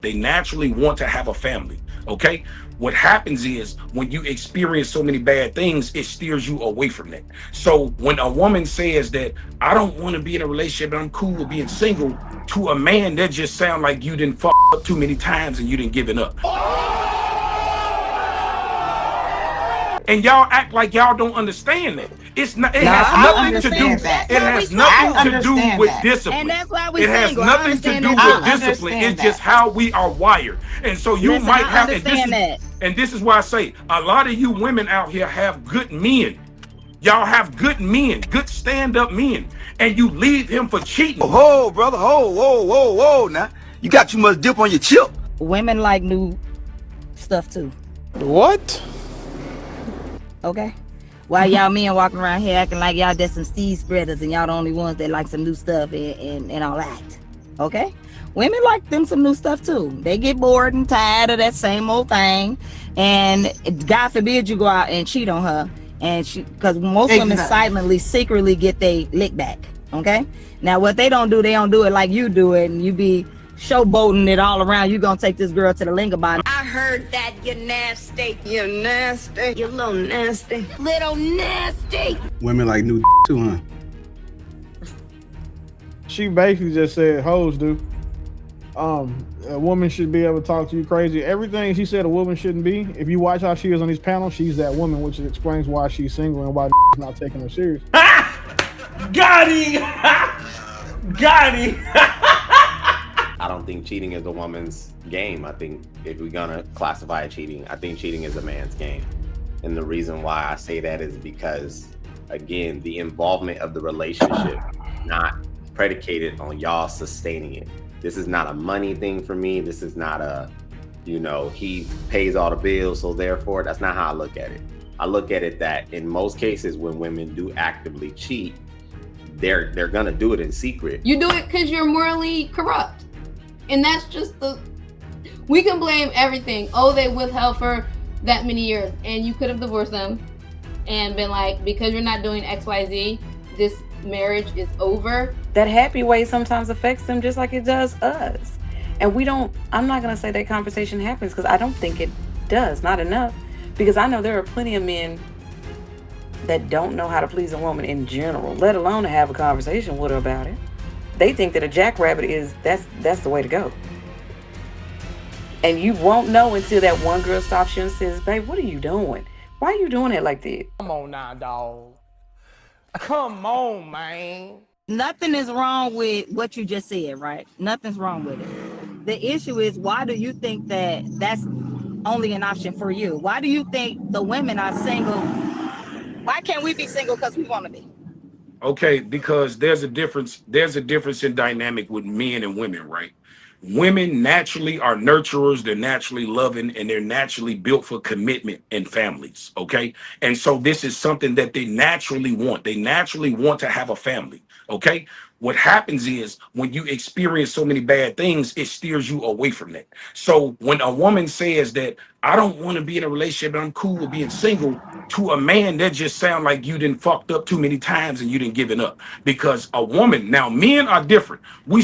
They naturally want to have a family. Okay. What happens is when you experience so many bad things, it steers you away from that. So when a woman says that I don't want to be in a relationship and I'm cool with being single, to a man, that just sound like you didn't fuck up too many times and you didn't give it up. And y'all act like y'all don't understand that. It's not. It No, has I nothing to do. understand that. It has nothing I to do understand with that. discipline. And that's why we It has single. I nothing to understand do that with too. discipline. understand It's just that. how we are wired. And so you Listen, might I have. understand And this is why I say a lot of you women out here have good men. Y'all have good men, good stand-up men, and you leave him for cheating. Ho, brother, ho, whoa, whoa, whoa. Now you got too much dip on your chip. Women like new stuff too. What? Okay. While y'all men walking around here acting like y'all just some seed spreaders and y'all the only ones that like some new stuff and all that. Okay? Women like them some new stuff too. They get bored and tired of that same old thing. And God forbid you go out and cheat on her. And she, because most women silently, secretly get they lick back. Okay? Now what they don't do it like you do it, and you be showboating it all around. You gonna take this girl to the linger bar. I heard that, you nasty. You nasty. You little nasty. Little nasty. Women like new too, huh? She basically just said hoes do. A woman should be able to talk to you crazy. Everything she said a woman shouldn't be. If you watch how she is on these panels, she's that woman, which explains why she's single and why not taking her serious. Got him! Got him! I don't think cheating is a woman's game. I think if we're gonna classify cheating, I think cheating is a man's game. And the reason why I say that is because, again, the involvement of the relationship, not predicated on y'all sustaining it. This is not a money thing for me. This is not a, he pays all the bills, so therefore, that's not how I look at it. I look at it that in most cases, when women do actively cheat, they're gonna do it in secret. You do it because you're morally corrupt. And that's just we can blame everything. Oh, they withheld for that many years, and you could have divorced them and been like, because you're not doing XYZ, this marriage is over. That happy way sometimes affects them just like it does us. And I'm not going to say that conversation happens because I don't think it does, not enough. Because I know there are plenty of men that don't know how to please a woman in general, let alone to have a conversation with her about it. They think that a jackrabbit that's the way to go. And you won't know until that one girl stops you and says, babe, what are you doing? Why are you doing it like this? Come on now, dog. Come on, man. Nothing is wrong with what you just said, right? Nothing's wrong with it. The issue is, why do you think that that's only an option for you? Why do you think the women are single? Why can't we be single because we want to be? Okay, because there's a difference in dynamic with men and women, right? Women naturally are nurturers, they're naturally loving, and they're naturally built for commitment and families, okay? And so this is something that they naturally want. They naturally want to have a family, okay? What happens is when you experience so many bad things, it steers you away from that. So when a woman says that I don't want to be in a relationship and I'm cool with being single, to a man, that just sound like you didn't fucked up too many times and you didn't give it up. Because a woman, now men are different. We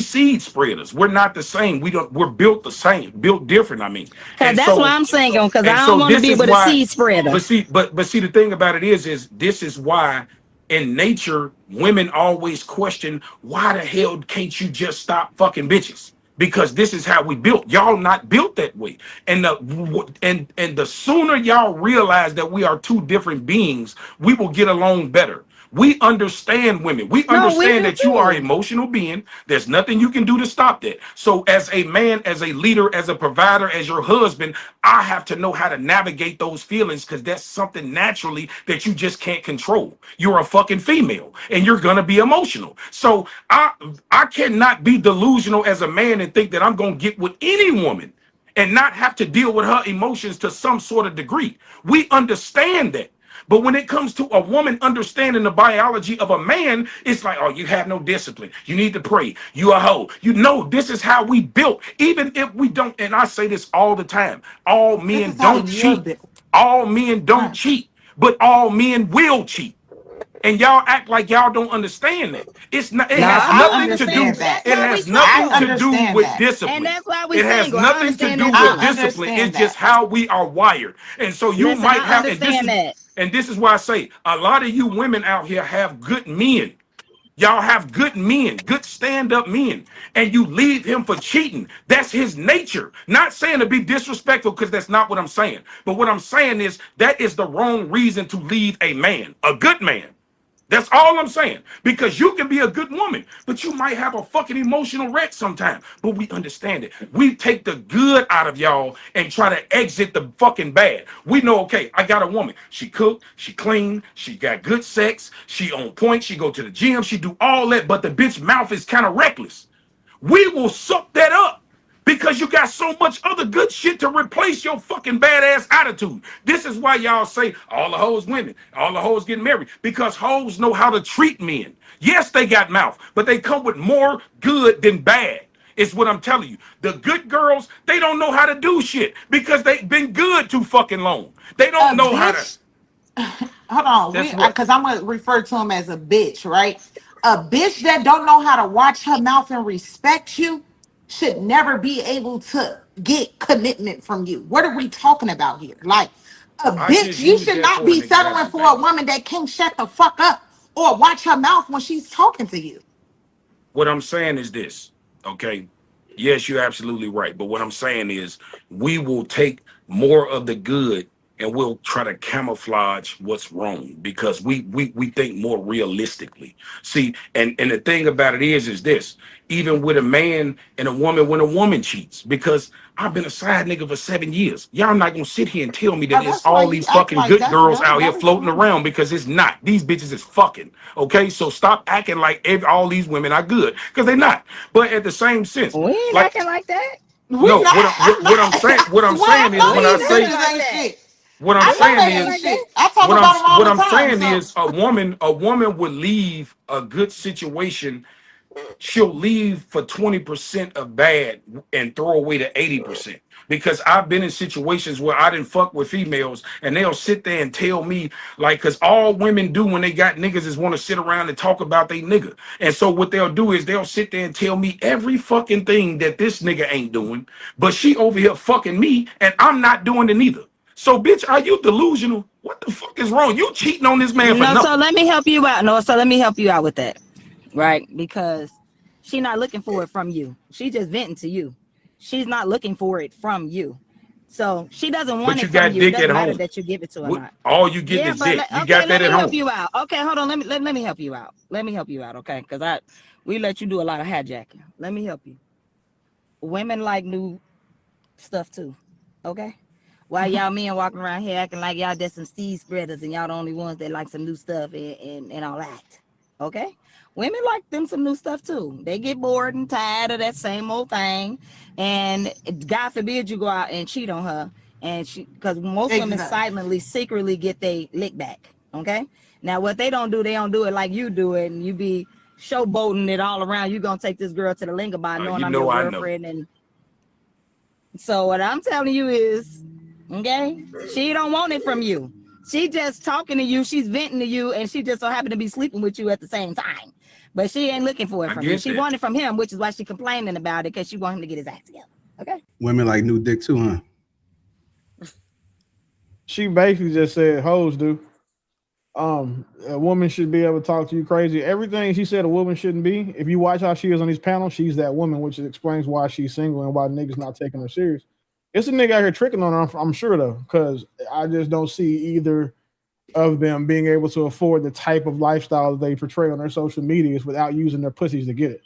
seed spreaders. We're not the same. We're built the same, built different. I mean, because that's why I'm single, because I don't want to be with a seed spreader. But see, the thing about it is this is why in nature, women always question, why the hell can't you just stop fucking bitches? Because this is how we built. Y'all not built that way. And the sooner y'all realize that we are two different beings, we will get along better. We understand women. We understand that you are an emotional being. There's nothing you can do to stop that. So as a man, as a leader, as a provider, as your husband, I have to know how to navigate those feelings, because that's something naturally that you just can't control. You're a fucking female and you're going to be emotional. So I cannot be delusional as a man and think that I'm going to get with any woman and not have to deal with her emotions to some sort of degree. We understand that. But when it comes to a woman understanding the biology of a man, it's like, oh, you have no discipline. You need to pray. You a hoe. You know, this is how we built. Even if we don't, and I say this all the time, all men don't cheat. All men don't cheat, but all men will cheat. And y'all act like y'all don't understand that. It's not. It No, has I nothing to do. understand that. It That's why we has nothing single. to do understand with that. discipline. And that's why we It has single. I nothing to understand do that with too. discipline. Understand It's just that. how we are wired. And so you Listen, might I have. understand that. And this is why I say a lot of you women out here have good men. Y'all have good men, good stand-up men, and you leave him for cheating. That's his nature. Not saying to be disrespectful, because that's not what I'm saying. But what I'm saying is that is the wrong reason to leave a man, a good man. That's all I'm saying. Because you can be a good woman, but you might have a fucking emotional wreck sometime. But we understand it. We take the good out of y'all and try to exit the fucking bad. We know, okay, I got a woman. She cook, she clean, she got good sex, she on point, she go to the gym, she do all that, but the bitch mouth is kind of reckless. We will suck that up. Because you got so much other good shit to replace your fucking badass attitude. This is why y'all say all the hoes women, all the hoes getting married. Because hoes know how to treat men. Yes, they got mouth, but they come with more good than bad. It's what I'm telling you. The good girls, they don't know how to do shit because they've been good too fucking long. They don't A know how to. bitch. Hold on, That's what. because I'm gonna refer to him as a bitch, right? A bitch that don't know how to watch her mouth and respect you should never be able to get commitment from you. What are we talking about here? Like a I bitch, just you used should that not for an be settling example, for a baby. woman that can't shut the fuck up or watch her mouth when she's talking to you. What I'm saying is this, okay? Yes, you're absolutely right. But what I'm saying is we will take more of the good and we'll try to camouflage what's wrong because we think more realistically. See, and the thing about it is this, even with a man and a woman, when a woman cheats, because I've been a side nigga for 7 years. Y'all not gonna sit here and tell me that Oh, it's that's why all you these act fucking like good that's girls out here that is floating normal. around because it's not. These bitches is fucking. Okay, so stop acting like all these women are good because they're not. But at the same sense, We ain't like acting like that. We no, not. I'm not. what I'm saying, I swear, I is know We when I ain't these say acting bitches like ain't that. shit. what I'm I We ain't know saying they acting ain't like is that. shit. I talk about them all what the I'm time. saying So is a woman would leave a good situation. She'll leave for 20% of bad and throw away the 80%. Because I've been in situations where I didn't fuck with females and they'll sit there and tell me, like, because all women do when they got niggas is want to sit around and talk about they nigga. And so what they'll do is they'll sit there and tell me every fucking thing that this nigga ain't doing, but she over here fucking me and I'm not doing it neither. So, bitch, are you delusional? What the fuck is wrong? You cheating on this man for No, so nothing. let me help you out. No, so let me help you out with that. Right? Because she's not looking for it from you. She just venting to you. She's not looking for it from you. So she doesn't want But you it from got you. It dick at doesn't matter home. that you give it to her or What, not. all you getting Yeah, is but dick. You okay, got let that me at help home. you out. Okay, hold on. Let me help you out. Let me help you out, okay? Because we let you do a lot of hijacking. Let me help you. Women like new stuff too. Okay? While y'all men walking around here acting like y'all just some seed spreaders and y'all the only ones that like some new stuff and all that. Okay? Women like them some new stuff too. They get bored and tired of that same old thing. And God forbid you go out and cheat on her. And she, because most women exactly. silently, secretly get they lick back. Okay? Now what they don't do it like you do it, and you be showboating it all around. You gonna take this girl to the linger by knowing You I'm your know I know. girlfriend. And so what I'm telling you is, okay, she don't want it from you. She just talking to you, she's venting to you, and she just so happen to be sleeping with you at the same time. But she ain't looking for it I from you. get She that. wanted it from him, which is why she complaining about it, because she want him to get his act together. Okay. Women like new dick too, huh? She basically just said hoes do. A woman should be able to talk to you crazy. Everything she said a woman shouldn't be. If you watch how she is on these panels, she's that woman, which explains why she's single and why niggas not taking her serious. It's a nigga out here tricking on her, I'm sure though, because I just don't see either of them being able to afford the type of lifestyle that they portray on their social medias without using their pussies to get it.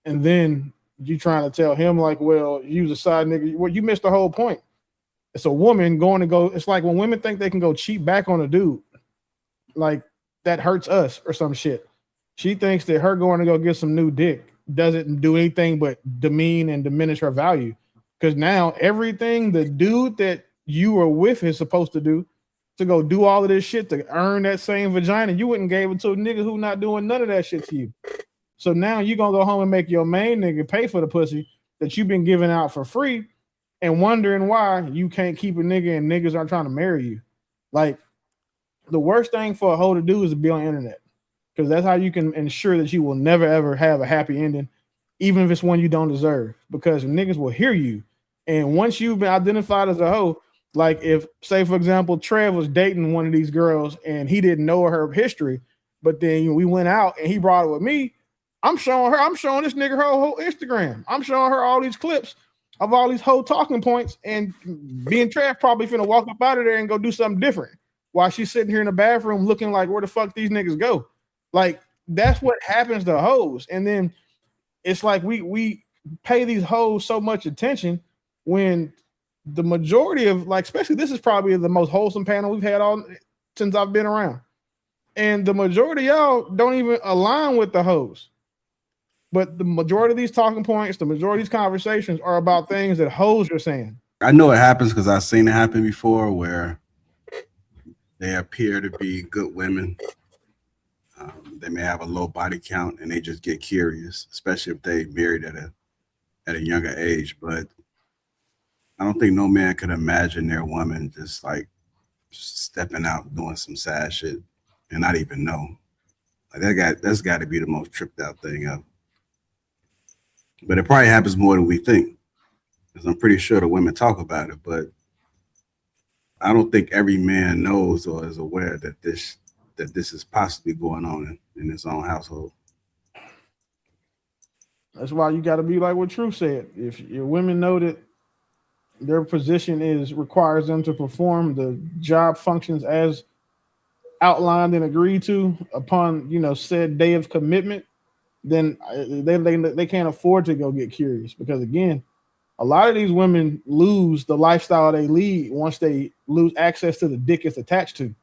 And then you trying to tell him like, well, use a side nigga. Well, you missed the whole point. It's a woman going to go. It's like when women think they can go cheat back on a dude, like that hurts us or some shit. She thinks that her going to go get some new dick doesn't do anything but demean and diminish her value. Because now everything the dude that you were with is supposed to do to go do all of this shit to earn that same vagina, you wouldn't give it to a nigga who not doing none of that shit to you. So now you gonna go home and make your main nigga pay for the pussy that you've been giving out for free and wondering why you can't keep a nigga and niggas aren't trying to marry you. Like, the worst thing for a hoe to do is to be on the internet, because that's how you can ensure that you will never ever have a happy ending, even if it's one you don't deserve. Because niggas will hear you, and once you've been identified as a hoe, like if, say for example, Trev was dating one of these girls and he didn't know her history, but then we went out and he brought it with me. I'm showing this nigga her whole Instagram. I'm showing her all these clips of all these whole talking points, and being Trev probably finna walk up out of there and go do something different while she's sitting here in the bathroom looking like, where the fuck these niggas go? Like, that's what happens to hoes. And then it's like we pay these hoes so much attention when the majority of, like, especially this is probably the most wholesome panel we've had all since I've been around. And the majority of y'all don't even align with the hoes. But the majority of these talking points, the majority of these conversations are about things that hoes are saying. I know it happens because I've seen it happen before, where they appear to be good women. They may have a low body count and they just get curious, especially if they married at a younger age. But I don't think no man could imagine their woman just like stepping out doing some sad shit and not even know. Like that's got to be the most tripped out thing ever. But it probably happens more than we think, because I'm pretty sure the women talk about it, but I don't think every man knows or is aware that this is possibly going on in his own household. That's why you got to be like what True said. If your women know that their position requires them to perform the job functions as outlined and agreed to upon, said day of commitment, then they can't afford to go get curious, because again, a lot of these women lose the lifestyle they lead once they lose access to the dick it's attached to,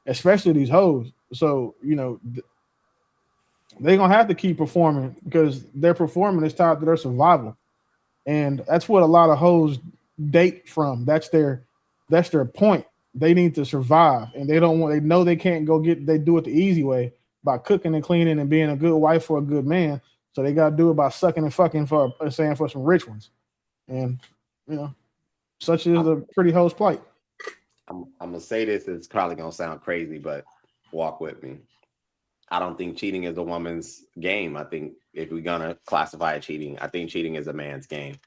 especially these hoes. So, they're going to have to keep performing, because their performing is tied to their survival. And that's what a lot of hoes date from. That's their point. They need to survive, and they know they can't they do it the easy way by cooking and cleaning and being a good wife for a good man. So they got to do it by sucking and fucking for some rich ones. And, such is the pretty hoe's plight. I'm going to say this, it's probably going to sound crazy, but walk with me. I don't think cheating is a woman's game. I think if we're going to classify it cheating, I think cheating is a man's game.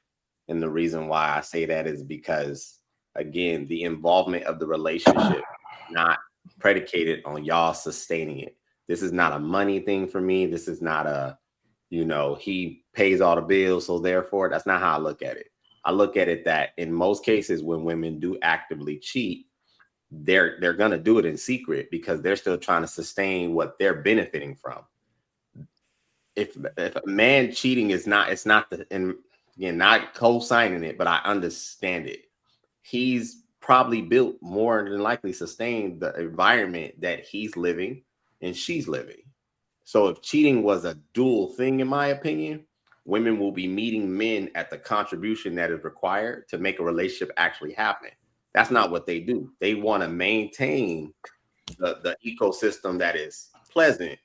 And the reason why I say that is because, again, the involvement of the relationship, not predicated on y'all sustaining it. This is not a money thing for me. This is not a, he pays all the bills, so therefore, that's not how I look at it. I look at it that in most cases, when women do actively cheat, they're going to do it in secret, because they're still trying to sustain what they're benefiting from. If a man cheating is not, it's not not co-signing it, but I understand it. He's probably built more than likely sustain the environment that he's living and she's living. So if cheating was a dual thing, in my opinion, women will be meeting men at the contribution that is required to make a relationship actually happen. That's not what they do. They want to maintain the ecosystem that is pleasant,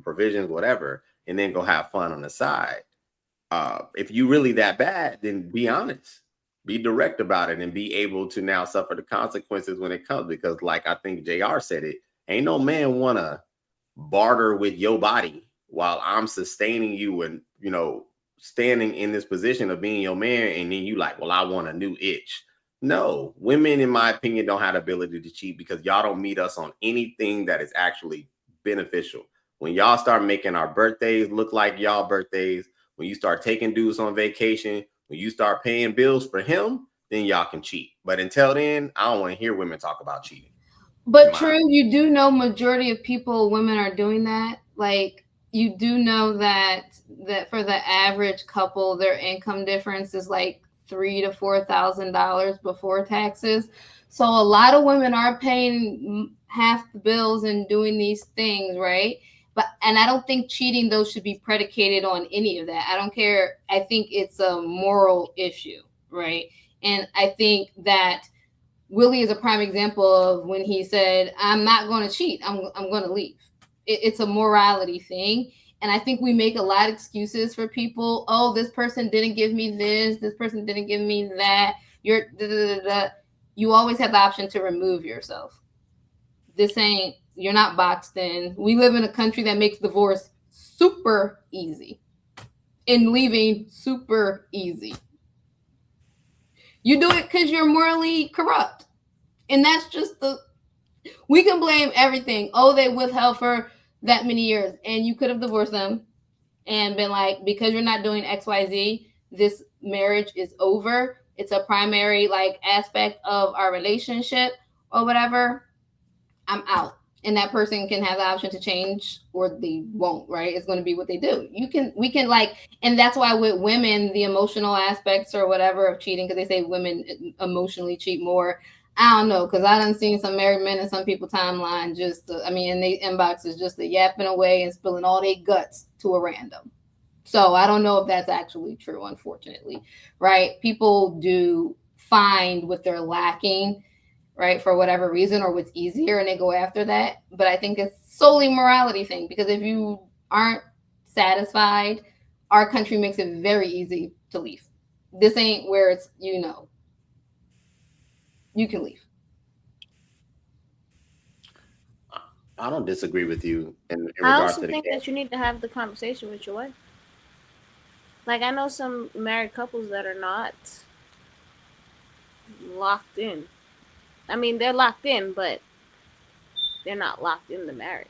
provisions, whatever, and then go have fun on the side. If you really that bad, then be honest, be direct about it, and be able to now suffer the consequences when it comes. Because like I think JR said it, ain't no man want to barter with your body while I'm sustaining you and, standing in this position of being your man. And then you like, well, I want a new itch. No, women, in my opinion, don't have the ability to cheat, because y'all don't meet us on anything that is actually beneficial. When y'all start making our birthdays look like y'all birthdays, when you start taking dudes on vacation, when you start paying bills for him, then y'all can cheat. But until then, I don't want to hear women talk about cheating. But True, you do know majority of women are doing that. Like, you do know that for the average couple, their income difference is like $3,000 to $4,000 before taxes. So a lot of women are paying half the bills and doing these things, right? And I don't think cheating, though, should be predicated on any of that. I don't care. I think it's a moral issue, right? And I think that Willie is a prime example of when he said, I'm not going to cheat. I'm going to leave. It's a morality thing. And I think we make a lot of excuses for people. Oh, this person didn't give me this. This person didn't give me that. You always have the option to remove yourself. you're not boxed in. We live in a country that makes divorce super easy and leaving super easy. You do it because you're morally corrupt. And that's just we can blame everything. Oh, they withheld for that many years and you could have divorced them and been like, because you're not doing XYZ, this marriage is over. It's a primary like aspect of our relationship or whatever. I'm out. And that person can have the option to change or they won't, right? It's going to be what they do. We can like, and that's why with women, the emotional aspects or whatever of cheating, because they say women emotionally cheat more. I don't know, because I done seen some married men in some people timeline just, in they inboxes just yapping away and spilling all their guts to a random. So I don't know if that's actually true, unfortunately, right? People do find what they're lacking, right, for whatever reason or what's easier, and they go after that. But I think it's solely morality thing, because if you aren't satisfied, our country makes it very easy to leave. This ain't where it's, you can leave. I don't disagree with you in I regards also to the think case. that you need to have the conversation with your wife. Like, I know some married couples that are not locked in. I mean, they're locked in, but they're not locked in the marriage.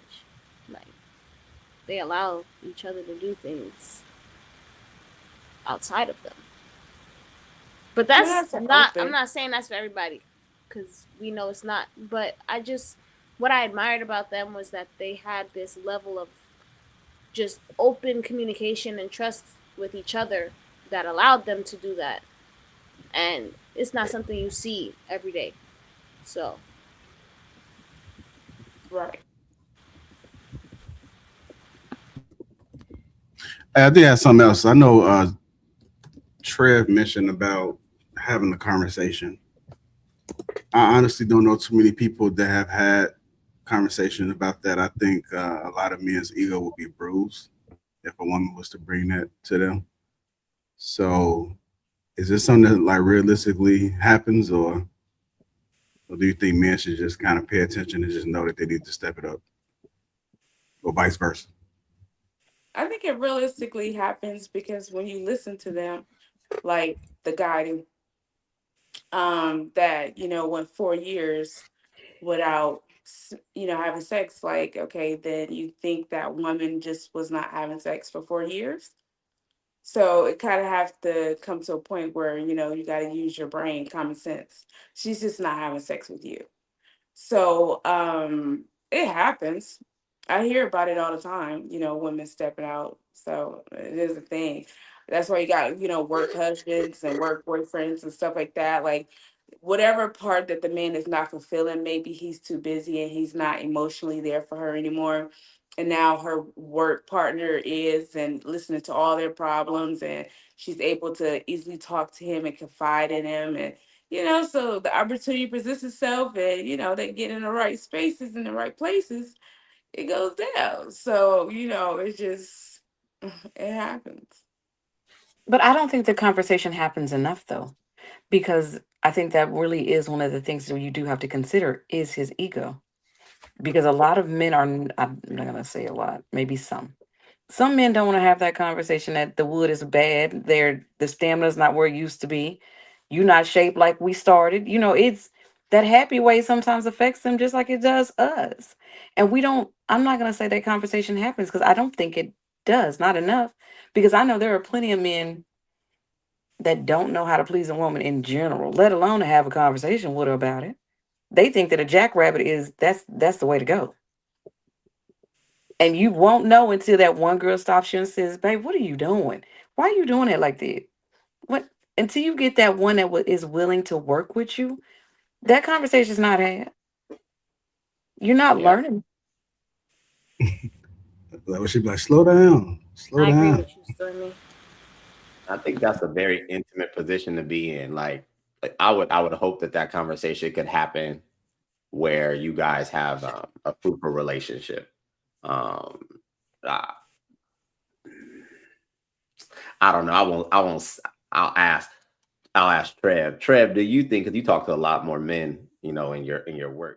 Like, they allow each other to do things outside of them. But that's not, I'm not saying that's for everybody, because we know it's not. But what I admired about them was that they had this level of just open communication and trust with each other that allowed them to do that. And it's not something you see every day. So. Right. I did have something else. I know Trev mentioned about having a conversation. I honestly don't know too many people that have had conversation about that. I think a lot of men's ego would be bruised if a woman was to bring that to them. So is this something that like realistically happens, or do you think men should just kind of pay attention and just know that they need to step it up, or vice versa? I think it realistically happens because when you listen to them, like the guy that went 4 years without having sex, like, okay, then you think that woman just was not having sex for 4 years. So it kind of have to come to a point where you got to use your brain, common sense. She's just not having sex with you. So it happens. I hear about it all the time, women stepping out. So it is a thing. That's why you got, work husbands and work boyfriends and stuff like that. Like whatever part that the man is not fulfilling, maybe he's too busy and he's not emotionally there for her anymore. And now her work partner is, and listening to all their problems, and she's able to easily talk to him and confide in him. And so the opportunity presents itself, and they get in the right spaces, in the right places, it goes down. So it's just it happens. But I don't think the conversation happens enough, though, because I think that really is one of the things that you do have to consider is his ego. Because a lot of men are, I'm not going to say a lot, maybe some men don't want to have that conversation that the wood is bad. The stamina's not where it used to be. You're not shaped like we started. It's that happy way sometimes affects them just like it does us. And I'm not going to say that conversation happens because I don't think it does, not enough. Because I know there are plenty of men that don't know how to please a woman in general, let alone to have a conversation with her about it. They think that a jackrabbit that's the way to go. And you won't know until that one girl stops you and says, "Babe, what are you doing? Why are you doing it like that?" What Until you get that one that is willing to work with you, that conversation is not had. You're not learning. Like, she'd be like, "Slow down, slow down." I agree with you, Stormy. I think that's a very intimate position to be in. Like I would hope that conversation could happen where you guys have a fruitful relationship. I don't know. I'll ask Trev. Trev, do you think, because you talk to a lot more men, in your work,